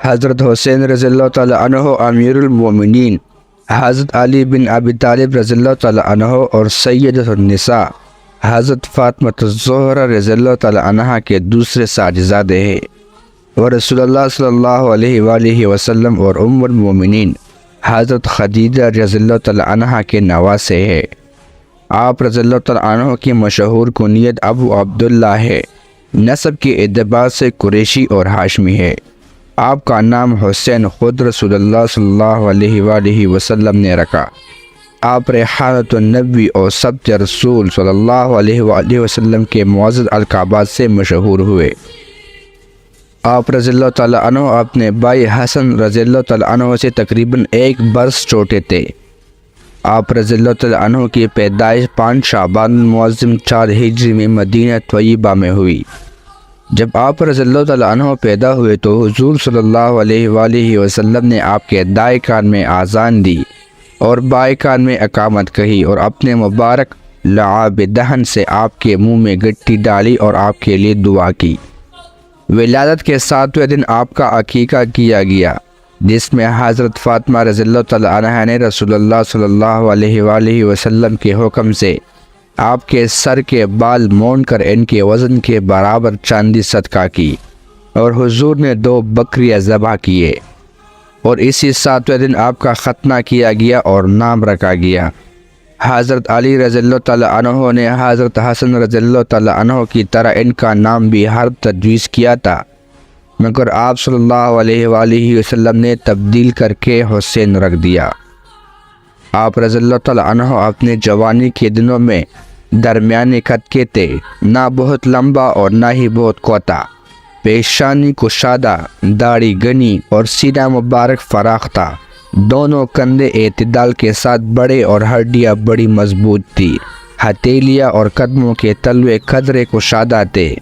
حضرت حسین رضی اللہ تعالیٰ عنہ امیر المومنین، حضرت علی بن ابی طالب رضی اللہ تعالیٰ عنہ اور سیدۃ النساء حضرت فاطمہ الزہرا رضی اللہ تعالیٰ عنہ کے دوسرے ساجزادے ہیں، اور رسول اللہ صلی اللہ علیہ وآلہ وسلم اور ام المومنین حضرت خدیجہ رضی اللہ تعالیٰ عنہ کے نواسے ہیں۔ آپ رضی اللہ تعالیٰ عنہ کی مشہور کنیت ابو عبداللہ ہے، نسب کے اعتبار سے قریشی اور ہاشمی ہے۔ آپ کا نام حسین خود رسول اللہ صلی اللہ علیہ وآلہ وسلم نے رکھا۔ آپ ریحانۃ النبی اور سبط رسول صلی اللہ علیہ وآلہ وسلم کے معزز القابات سے مشہور ہوئے۔ آپ رضی اللہ تعالیٰ عنہ اپنے بھائی حسن رضی اللہ تعالیٰ عنہ سے تقریباً 1 برس چھوٹے تھے۔ آپ رضی اللہ تعالیٰ عنہ کی پیدائش 5 شعبان المعظم 4 ہجری میں مدینہ طیبہ میں ہوئی۔ جب آپ رضی اللہ تعالیٰ عنہ پیدا ہوئے تو حضور صلی اللہ علیہ وآلہ وسلم نے آپ کے دائیں کان میں آذان دی اور بائیں کان میں اقامت کہی، اور اپنے مبارک لعاب دہن سے آپ کے منہ میں گٹی ڈالی اور آپ کے لیے دعا کی۔ ولادت کے 7ویں دن آپ کا عقیقہ کیا گیا، جس میں حضرت فاطمہ رضی اللہ تعالیٰ عنہ نے رسول اللہ صلی اللہ علیہ وآلہ وسلم کے حکم سے آپ کے سر کے بال مونڈ کر ان کے وزن کے برابر چاندی صدقہ کی، اور حضور نے 2 بکریاں ذبح کیے، اور اسی 7ویں دن آپ کا ختنہ کیا گیا اور نام رکھا گیا۔ حضرت علی رضی اللہ تعالیٰ عنہ نے حضرت حسن رضی اللہ تعالیٰ عنہ کی طرح ان کا نام بھی ہر تجویز کیا تھا، مگر آپ صلی اللہ علیہ وآلہ وسلم نے تبدیل کر کے حسین رکھ دیا۔ آپ رضی اللہ تعالیٰ عنہ اپنے جوانی کے دنوں میں درمیانے قد کے تھے، نہ بہت لمبا اور نہ ہی بہت کوتا، پیشانی کشادہ، داڑھی گھنی اور سینہ مبارک فراخ تھا، دونوں کندھے اعتدال کے ساتھ بڑے اور ہڈیاں بڑی مضبوط تھی، ہتھیلیاں اور قدموں کے تلوے قدرے کشادہ تھے،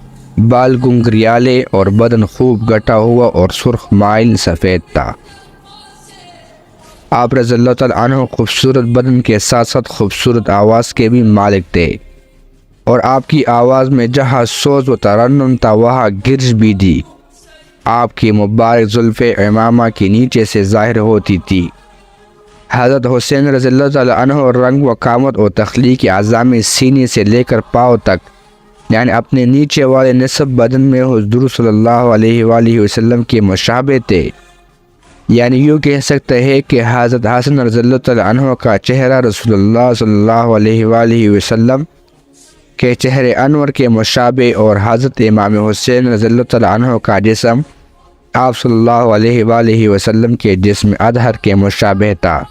بال گنگریالے اور بدن خوب گٹا ہوا اور سرخ مائل سفید تھا۔ آپ رضی اللہ تعالیٰ عنہ خوبصورت بدن کے ساتھ ساتھ خوبصورت آواز کے بھی مالک تھے، اور آپ کی آواز میں جہاں سوز و ترنم تھا وہاں گرج بھی تھی۔ آپ کی مبارک زلفیں امامہ کے نیچے سے ظاہر ہوتی تھی۔ حضرت حسین رضی اللہ تعالیٰ عنہ رنگ و قامت اور تخلیقی اعضاء میں سینے سے لے کر پاؤں تک، یعنی اپنے نیچے والے نصف بدن میں حضور صلی اللہ علیہ وآلہ وسلم کے مشابہ تھے، یعنی یوں کہہ سکتے ہیں کہ حضرت حسن رضی اللہ تعالیٰ عنہ کا چہرہ رسول اللہ صلی اللہ علیہ وآلہ وسلم کے چہرے انور کے مشابہ، اور حضرت امام حسین رضی اللہ تعالیٰ عنہ کا جسم آپ صلی اللہ علیہ وآلہ وسلم کے جسم اطہر کے مشابہ تھا۔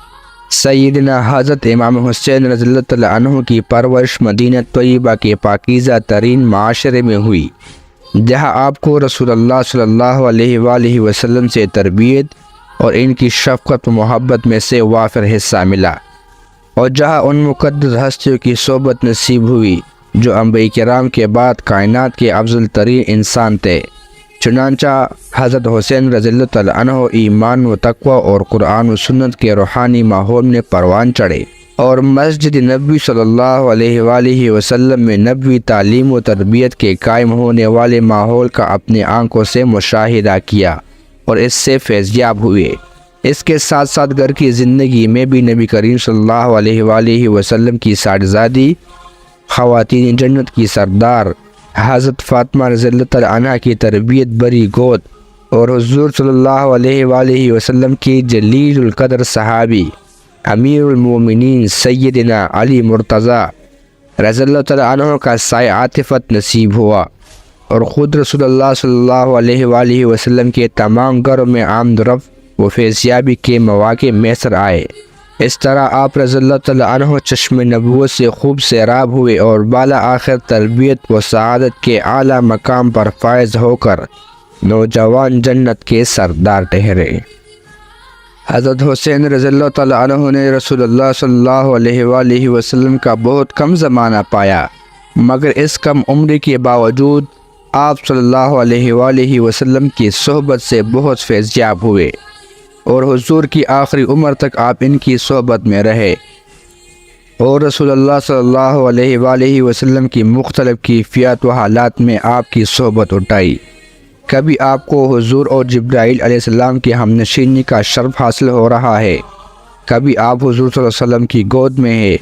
سیدنا حضرت امام حسین رضی اللہ تعالیٰ عنہ کی پرورش مدینہ طیبہ کے پاکیزہ ترین معاشرے میں ہوئی، جہاں آپ کو رسول اللہ صلی اللہ علیہ وآلہ وسلم سے تربیت اور ان کی شفقت و محبت میں سے وافر حصہ ملا، اور جہاں ان مقدس ہستیوں کی صحبت نصیب ہوئی جو انبیاء کرام کے بعد کائنات کے افضل ترین انسان تھے۔ چنانچہ حضرت حسین رضی اللہ تعالیٰ عنہ ایمان و تقوی اور قرآن و سنت کے روحانی ماحول میں پروان چڑھے، اور مسجد نبوی صلی اللہ علیہ وآلہ وسلم میں نبوی تعلیم و تربیت کے قائم ہونے والے ماحول کا اپنی آنکھوں سے مشاہدہ کیا اور اس سے فیضیاب ہوئے۔ اس کے ساتھ ساتھ گھر کی زندگی میں بھی نبی کریم صلی اللہ علیہ وآلہ وسلم کی ساجزادی، خواتین جنت کی سردار حضرت فاطمہ رضی اللہ تعالیٰ عنہ کی تربیت بری گود، اور حضور صلی اللہ علیہ وآلہ وسلم کی جلیل القدر صحابی امیر المومنین سیدنا علی مرتضیٰ رضی اللہ تعالیٰ عنہ کا سایہ عاطفت نصیب ہوا، اور خود رسول اللہ صلی اللہ علیہ وآلہ وسلم کے تمام گھروں میں آمد و رفت و فیضیابی کے مواقع میسر آئے۔ اس طرح آپ رضی اللہ تعالیٰ عنہ چشم نبوت سے خوب سیراب ہوئے اور بالا آخر تربیت و سعادت کے اعلیٰ مقام پر فائز ہو کر نوجوان جنت کے سردار ٹھہرے۔ حضرت حسین رضی اللہ تعالیٰ عنہ نے رسول اللہ صلی اللہ علیہ وآلہ وسلم کا بہت کم زمانہ پایا، مگر اس کم عمری کے باوجود آپ صلی اللہ علیہ وآلہ وسلم کی صحبت سے بہت فیضیاب ہوئے، اور حضور کی آخری عمر تک آپ ان کی صحبت میں رہے، اور رسول اللہ صلی اللہ علیہ وآلہ وسلم کی مختلف کیفیات و حالات میں آپ کی صحبت اٹھائی۔ کبھی آپ کو حضور اور جبرائیل علیہ السلام کی ہمنشینی کا شرف حاصل ہو رہا ہے، کبھی آپ حضور صلی اللہ علیہ وسلم کی گود میں ہیں،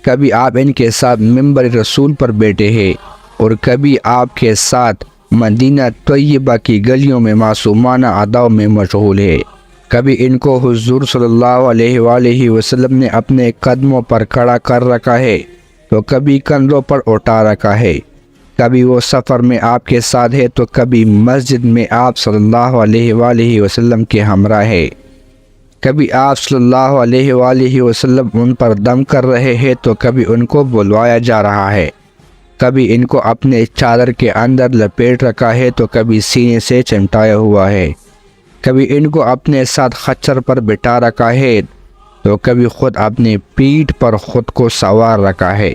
کبھی آپ ان کے ساتھ منبر رسول پر بیٹھے ہیں، اور کبھی آپ کے ساتھ مدینہ طیبہ کی گلیوں میں معصومانہ اداؤں میں مشغول ہے۔ کبھی ان کو حضور صلی اللہ علیہ وآلہ وسلم نے اپنے قدموں پر کھڑا کر رکھا ہے تو کبھی کندھوں پر اٹھا رکھا ہے، کبھی وہ سفر میں آپ کے ساتھ ہے تو کبھی مسجد میں آپ صلی اللہ علیہ وآلہ وسلم کے ہمراہ ہے، کبھی آپ صلی اللہ علیہ وآلہ وسلم ان پر دم کر رہے ہیں تو کبھی ان کو بلوایا جا رہا ہے، کبھی ان کو اپنے چادر کے اندر لپیٹ رکھا ہے تو کبھی سینے سے چمٹایا ہوا ہے، کبھی ان کو اپنے ساتھ خچر پر بٹھا رکھا ہے تو کبھی خود اپنی پیٹھ پر خود کو سوار رکھا ہے،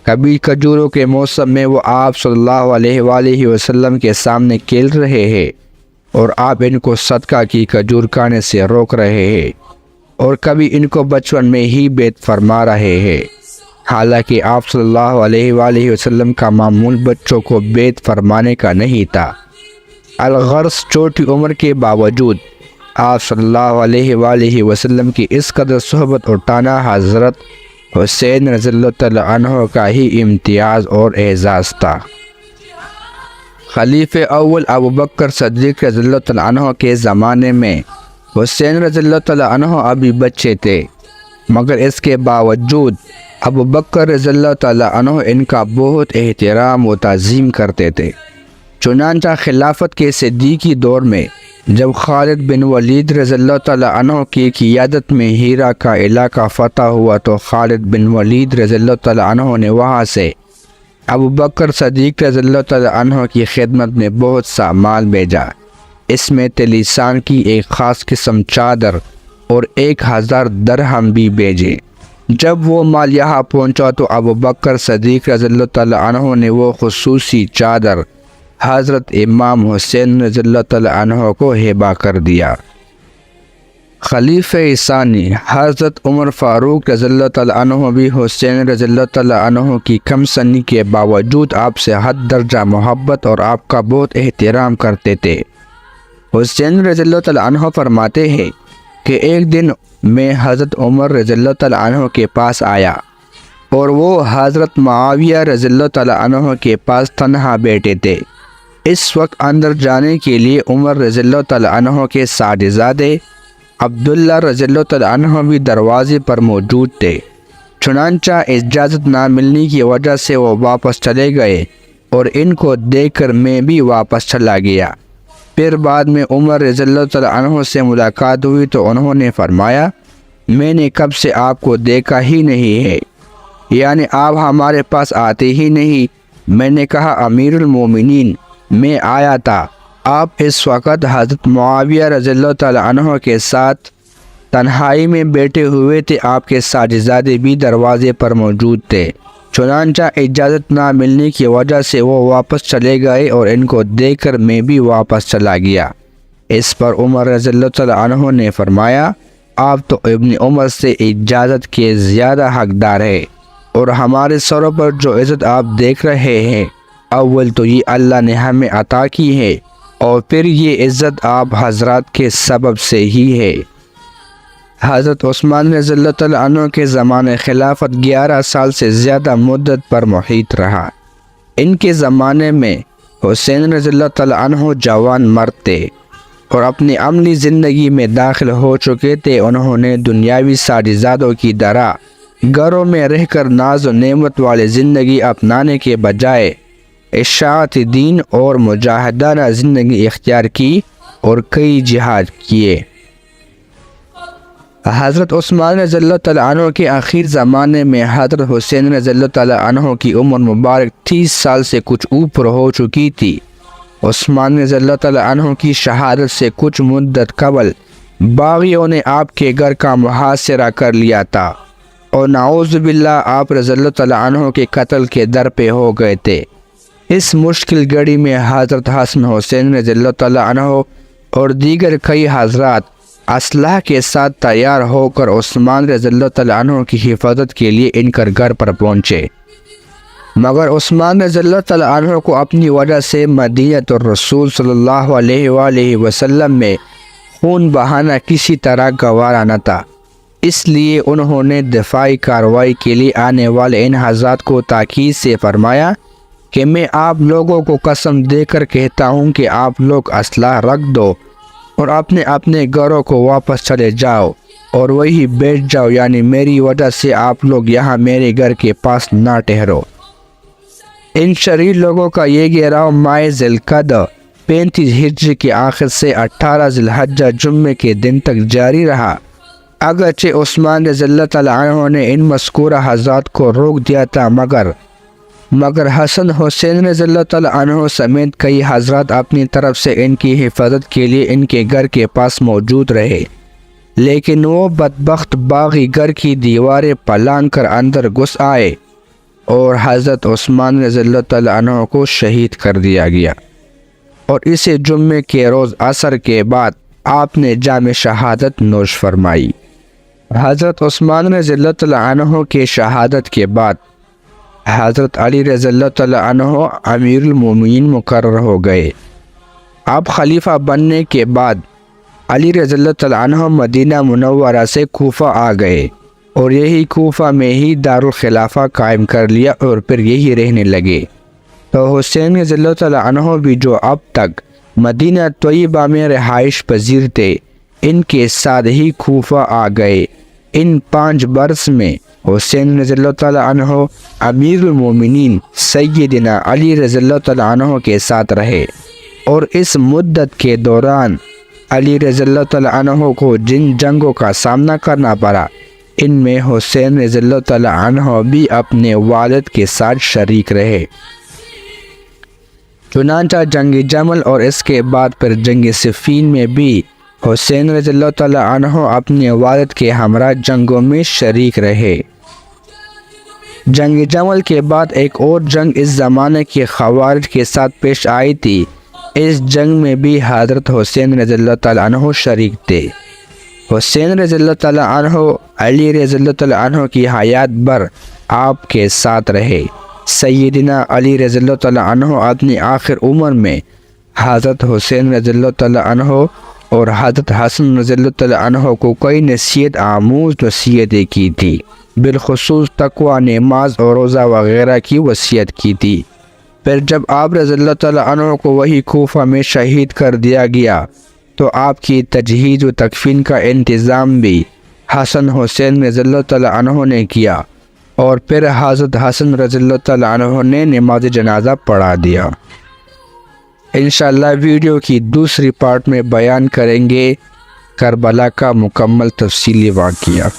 کبھی کھجوروں کے موسم میں وہ آپ صلی اللہ علیہ وآلہ وسلم کے سامنے کھیل رہے ہیں اور آپ ان کو صدقہ کی کھجور کھانے سے روک رہے ہیں، اور کبھی ان کو بچپن میں ہی بیت فرما رہے ہیں، حالانکہ آپ صلی اللہ علیہ وآلہ وسلم کا معمول بچوں کو بیت فرمانے کا نہیں تھا۔ الغرض چھوٹی عمر کے باوجود آپ صلی اللہ علیہ وآلہ وسلم کی اس قدر صحبت اٹھانا حضرت حسین رضی اللہ تعالیٰ عنہ کا ہی امتیاز اور اعزاز تھا۔ خلیفہ اول ابو بکر صدیق رضی اللہ تعالیٰ عنہ کے زمانے میں حسین رضی اللہ تعالیٰ عنہ ابھی بچے تھے، مگر اس کے باوجود ابو بکر رضی اللہ تعالیٰ عنہ ان کا بہت احترام و تعظیم کرتے تھے۔ چنانچہ خلافت کے صدیقی دور میں جب خالد بن ولید رضی اللہ تعالیٰ عنہ کی قیادت میں ہیرا کا علاقہ فتح ہوا تو خالد بن ولید رضی اللہ تعالیٰ عنہ نے وہاں سے ابو بکر صدیق رضی اللہ تعالیٰ عنہ کی خدمت میں بہت سا مال بھیجا۔ اس میں تلیسان کی ایک خاص قسم چادر اور 1000 درہم بھی بھیجے۔ جب وہ مال یہاں پہنچا تو ابو بکر صدیق رضی اللہ تعالیٰ عنہ نے وہ خصوصی چادر حضرت امام حسین رضی اللہ تعالیٰ عنہ کو ہبہ کر دیا۔ خلیفہ ثانی حضرت عمر فاروق رضی اللہ تعالیٰ عنہ بھی حسین رضی اللہ تعالیٰ عنہ کی کم سنی کے باوجود آپ سے حد درجہ محبت اور آپ کا بہت احترام کرتے تھے۔ حسین رضی اللہ تعالیٰ عنہ فرماتے ہیں کہ ایک دن میں حضرت عمر رضی اللہ تعالیٰ عنہ کے پاس آیا اور وہ حضرت معاویہ رضی اللہ تعالیٰ عنہ کے پاس تنہا بیٹھے تھے۔ اس وقت اندر جانے کے لیے عمر رضی اللہ تعالیٰ عنہ کے صاحبزادے عبداللہ رضی اللہ تعالیٰ عنہ بھی دروازے پر موجود تھے، چنانچہ اجازت نہ ملنے کی وجہ سے وہ واپس چلے گئے اور ان کو دیکھ کر میں بھی واپس چلا گیا۔ پھر بعد میں عمر رضی اللہ تعالیٰ عنہ سے ملاقات ہوئی تو انہوں نے فرمایا، میں نے کب سے آپ کو دیکھا ہی نہیں ہے، یعنی آپ ہمارے پاس آتے ہی نہیں۔ میں نے کہا، امیر المومنین، میں آیا تھا، آپ اس وقت حضرت معاویہ رضی اللہ تعالیٰ عنہ کے ساتھ تنہائی میں بیٹھے ہوئے تھے، آپ کے صاحبزادے بھی دروازے پر موجود تھے، چنانچہ اجازت نہ ملنے کی وجہ سے وہ واپس چلے گئے اور ان کو دیکھ کر میں بھی واپس چلا گیا۔ اس پر عمر رضی اللہ تعالیٰ عنہ نے فرمایا، آپ تو ابن عمر سے اجازت کے زیادہ حقدار ہے، اور ہمارے سروں پر جو عزت آپ دیکھ رہے ہیں، اول تو یہ اللہ نے ہمیں عطا کی ہے، اور پھر یہ عزت آپ حضرات کے سبب سے ہی ہے۔ حضرت عثمان رضی اللہ تعالیٰ عنہ کے زمانے خلافت 11 سال سے زیادہ مدت پر محیط رہا۔ ان کے زمانے میں حسین رضی اللہ تعالیٰ عنہ جوان مرد تھے اور اپنی عملی زندگی میں داخل ہو چکے تھے۔ انہوں نے دنیاوی ساجزادوں کی طرح گھروں میں رہ کر ناز و نعمت والی زندگی اپنانے کے بجائے اشاعت دین اور مجاہدانہ زندگی اختیار کی اور کئی جہاد کیے۔ حضرت عثمان رضی اللہ تعالیٰ عنہ کے آخر زمانے میں حضرت حسین رضی اللہ تعالیٰ عنہ کی عمر مبارک 30 سال سے کچھ اوپر ہو چکی تھی۔ عثمان رضی اللہ تعالیٰ عنہ کی شہادت سے کچھ مدت قبل باغیوں نے آپ کے گھر کا محاصرہ کر لیا تھا اور نعوذ باللہ آپ رضی اللہ تعالیٰ عنہ کے قتل کے در پہ ہو گئے تھے۔ اس مشکل گھڑی میں حضرت حسن حسین رضی اللہ تعالیٰ عنہ اور دیگر کئی حضرات اسلحہ کے ساتھ تیار ہو کر عثمان رضی اللہ تعالیٰ عنہ کی حفاظت کے لیے ان کے گھر پر پہنچے۔ مگر عثمان رضی اللہ تعالیٰ عنہ کو اپنی وجہ سے مدینہ الرسول صلی اللہ علیہ وآلہ وسلم میں خون بہانا کسی طرح گوارا نہ تھا، اس لیے انہوں نے دفاعی کارروائی کے لیے آنے والے ان حضرات کو تاکید سے فرمایا کہ میں آپ لوگوں کو قسم دے کر کہتا ہوں کہ آپ لوگ اسلحہ رکھ دو اور اپنے اپنے گھروں کو واپس چلے جاؤ اور وہی بیٹھ جاؤ، یعنی میری وجہ سے آپ لوگ یہاں میرے گھر کے پاس نہ ٹھہرو۔ ان شریر لوگوں کا یہ گھیراؤ ماہ ذی القعدہ 35 ہجری کے آخر سے 18 ذی الحجہ جمعے کے دن تک جاری رہا۔ اگرچہ عثمان رضی اللہ تعالیٰ عنہ نے ان مذکورہ حضرات کو روک دیا تھا، مگر حسن حسین رضی اللہ تعالیٰ عنہ سمیت کئی حضرات اپنی طرف سے ان کی حفاظت کے لیے ان کے گھر کے پاس موجود رہے، لیکن وہ بدبخت باغی گھر کی دیواریں پلانگ کر اندر گھس آئے اور حضرت عثمان رضی اللہ تعالیٰ عنہ کو شہید کر دیا گیا، اور اسے جمعے کے روز عصر کے بعد آپ نے جام شہادت نوش فرمائی۔ حضرت عثمان رضی اللہ تعالیٰ عنہ کے شہادت کے بعد حضرت علی رضی اللہ تعالیٰ عنہ امیر المومنین مقرر ہو گئے۔ آپ خلیفہ بننے کے بعد علی رضی اللہ تعالیٰ عنہ مدینہ منورہ سے کوفہ آ گئے اور یہی کوفہ میں ہی دارالخلافہ قائم کر لیا اور پھر یہی رہنے لگے۔ تو حسین رضی اللہ تعالیٰ عنہ بھی جو اب تک مدینہ طیبہ میں رہائش پذیر تھے، ان کے ساتھ ہی کوفہ آ گئے۔ ان 5 برس میں حسین رضی اللہ تعالیٰ عنہ امیر المومنین سیدنا علی رضی اللہ تعالیٰ عنہ کے ساتھ رہے، اور اس مدت کے دوران علی رضی اللہ تعالیٰ عنہ کو جن جنگوں کا سامنا کرنا پڑا، ان میں حسین رضی اللہ تعالیٰ عنہ بھی اپنے والد کے ساتھ شریک رہے۔ چنانچہ جنگ جمل اور اس کے بعد پھر جنگ صفین میں بھی حسین رضی اللہ تعالیٰ عنہ اپنے والد کے ہمراہ جنگوں میں شریک رہے۔ جنگ جمل کے بعد ایک اور جنگ اس زمانے کے خوارج کے ساتھ پیش آئی تھی۔ اس جنگ میں بھی حضرت حسین رضی اللہ تعالیٰ عنہ شریک تھے۔ حسین رضی اللہ تعالیٰ عنہ علی رضی اللہ تعالیٰ عنہ کی حیات بھر آپ کے ساتھ رہے۔ سیدنا علی رضی اللہ تعالیٰ عنہ اپنی آخر عمر میں حضرت حسین رضی اللہ تعالیٰ عنہ اور حضرت حسن رضی اللہ تعالیٰ عنہ کو کئی نصیحت آموز نصیحتیں کی تھی، بالخصوص تقوی، نماز اور روزہ وغیرہ کی وصیت کی تھی۔ پھر جب آپ رضی اللہ تعالیٰ عنہ کو وہی کوفہ میں شہید کر دیا گیا تو آپ کی تجہیز و تکفین کا انتظام بھی حسن حسین رضی اللہ تعالیٰ عنہ نے کیا، اور پھر حضرت حسن رضی اللہ تعالیٰ عنہ نے نماز جنازہ پڑھا دیا۔ انشاءاللہ ویڈیو کی دوسری پارٹ میں بیان کریں گے کربلا کا مکمل تفصیلی واقعہ۔